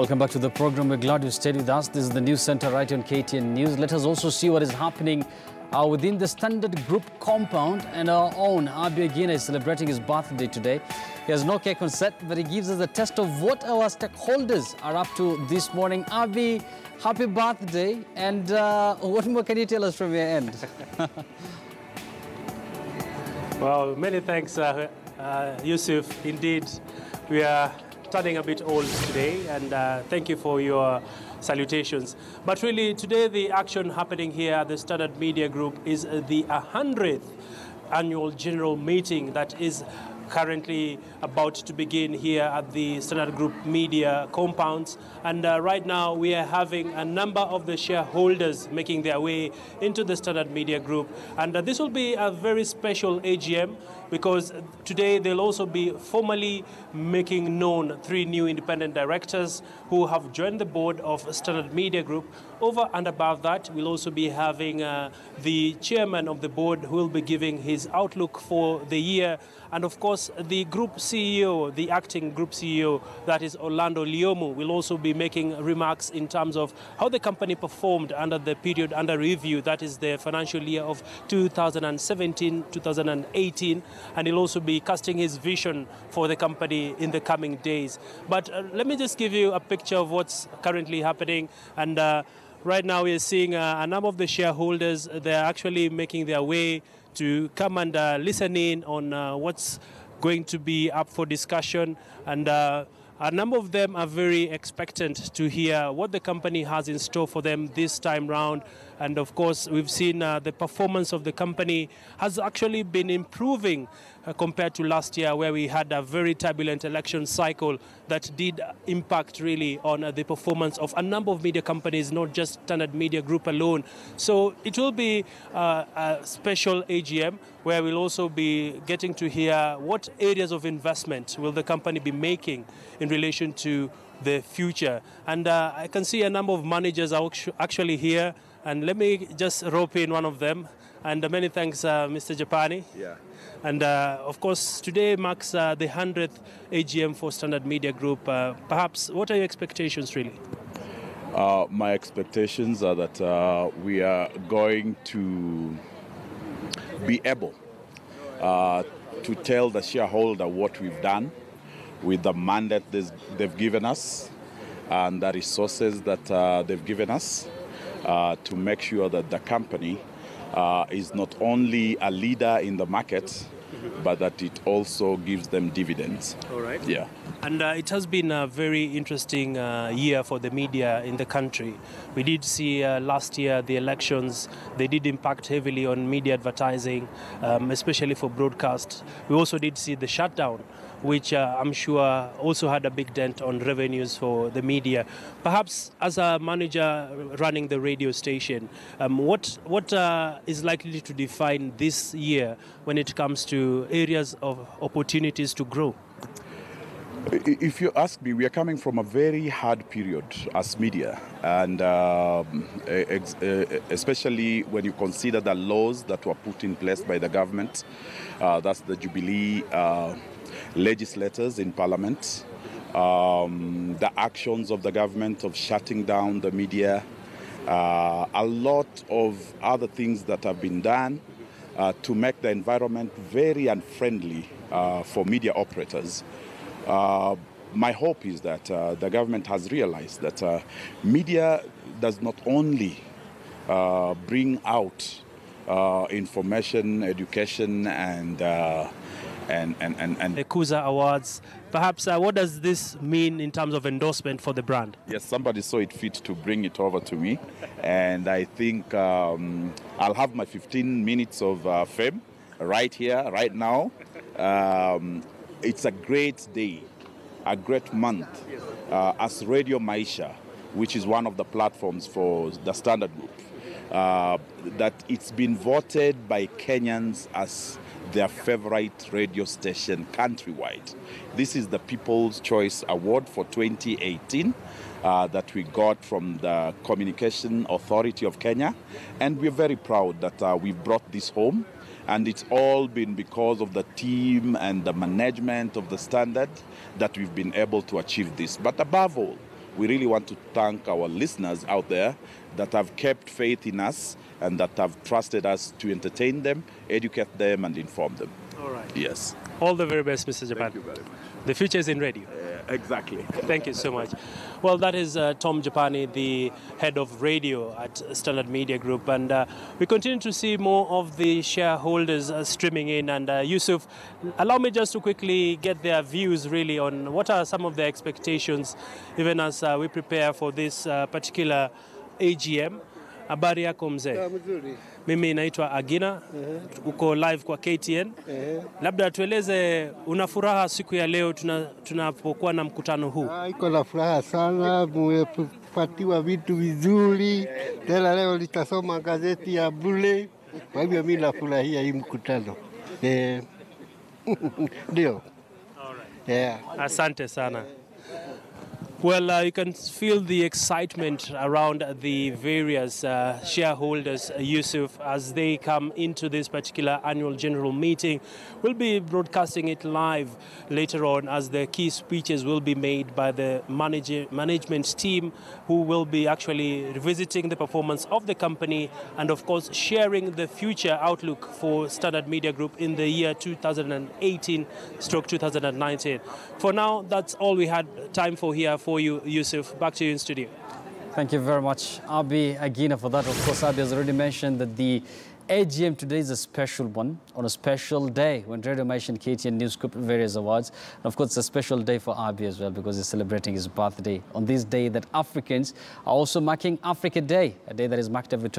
Welcome back to the program. We're glad you stayed with us. This is the News Center right on KTN News. Let us also see what is happening within the Standard Group compound. And our own Abi Agina is celebrating his birthday today. He has no cake on set, but he gives us a test of what our stakeholders are up to this morning. Abi, happy birthday. And what more can you tell us from your end? Well, many thanks, Yusuf. Indeed, we are turning a bit old today, and thank you for your salutations. But really, today the action happening here at the Standard Media Group is the 100th annual general meeting that is currently about to begin here at the Standard Group Media compounds. And right now we are having a number of the shareholders making their way into the Standard Media Group. And this will be a very special AGM because today they'll also be formally making known 3 new independent directors who have joined the board of Standard Media Group. Over and above that, we'll also be having the chairman of the board who will be giving his outlook for the year. And of course, the group CEO, the acting group CEO, that is Orlando Liomu, will also be making remarks in terms of how the company performed under the period under review, that is the financial year of 2017-2018. And he'll also be casting his vision for the company in the coming days. But let me just give you a picture of what's currently happening. And right now we're seeing a number of the shareholders. They're actually making their way to come and listen in on what's going to be up for discussion. And a number of them are very expectant to hear what the company has in store for them this time round. And of course, we've seen the performance of the company has actually been improving compared to last year, where we had a very turbulent election cycle that did impact really on the performance of a number of media companies, not just Standard Media Group alone. So it will be a special AGM where we'll also be getting to hear what areas of investment will the company be making in relation to the future. And I can see a number of managers are actually here. And let me just rope in one of them. And many thanks, Mr. Japani. Yeah. And of course, today marks the 100th AGM for Standard Media Group. Perhaps, what are your expectations, really? My expectations are that we are going to be able to tell the shareholder what we've done with the mandate they've given us and the resources that they've given us to make sure that the company is not only a leader in the market, but that it also gives them dividends. All right. Yeah. And it has been a very interesting year for the media in the country. We did see last year the elections, they did impact heavily on media advertising, especially for broadcast. We also did see the shutdown, which I'm sure also had a big dent on revenues for the media. Perhaps as a manager running the radio station, what is likely to define this year when it comes to areas of opportunities to grow? If you ask me, we are coming from a very hard period as media, and especially when you consider the laws that were put in place by the government. That's the Jubilee legislators in Parliament, the actions of the government of shutting down the media, a lot of other things that have been done to make the environment very unfriendly for media operators. My hope is that the government has realized that media does not only bring out information, education, and the Kuza Awards. Perhaps what does this mean in terms of endorsement for the brand? Yes, somebody saw it fit to bring it over to me, and I think I'll have my 15 minutes of fame right here, right now. It's a great day, a great month, as Radio Maisha, which is one of the platforms for the Standard Group, that it's been voted by Kenyans as their favorite radio station countrywide. This is the People's Choice Award for 2018 that we got from the Communication Authority of Kenya, and we're very proud that we've brought this home. And it's all been because of the team and the management of the Standard that we've been able to achieve this. But above all, we really want to thank our listeners out there that have kept faith in us and that have trusted us to entertain them, educate them, and inform them. All right. Yes. All the very best, Mr. Japan. Thank you very much. The future is in radio. Exactly. Thank you so much. Well, that is Tom Japani, the head of radio at Standard Media Group. And we continue to see more of the shareholders streaming in. And Yusuf, allow me just to quickly get their views really on what are some of their expectations, even as we prepare for this particular AGM. Habari yako mzee? Mimi naitwa Agina, uko live kwa KTN. Labda tueleze, una furaha siku ya leo tunapokuwa na mkutano huu? Iko na furaha sana, mmepatiwa vitu vizuri. Tena leo nitasoma gazeti ya bure. Kwa hivyo mimi nafurahia hii mkutano. Ndio. Yeah. Asante sana. Well, you can feel the excitement around the various shareholders, Yusuf, as they come into this particular annual general meeting. We'll be broadcasting it live later on as the key speeches will be made by the management team, who will be actually revisiting the performance of the company and, of course, sharing the future outlook for Standard Media Group in the year 2018/2019. For now, that's all we had time for here for you, Yusuf. Back to you in studio. Thank you very much, Abi Agina, for that. Of course, Abi has already mentioned that the AGM today is a special one, on a special day when Radio mentioned KTN News Group various awards. And of course, it's a special day for Abi as well because he's celebrating his birthday on this day that Africans are also marking Africa Day, a day that is marked every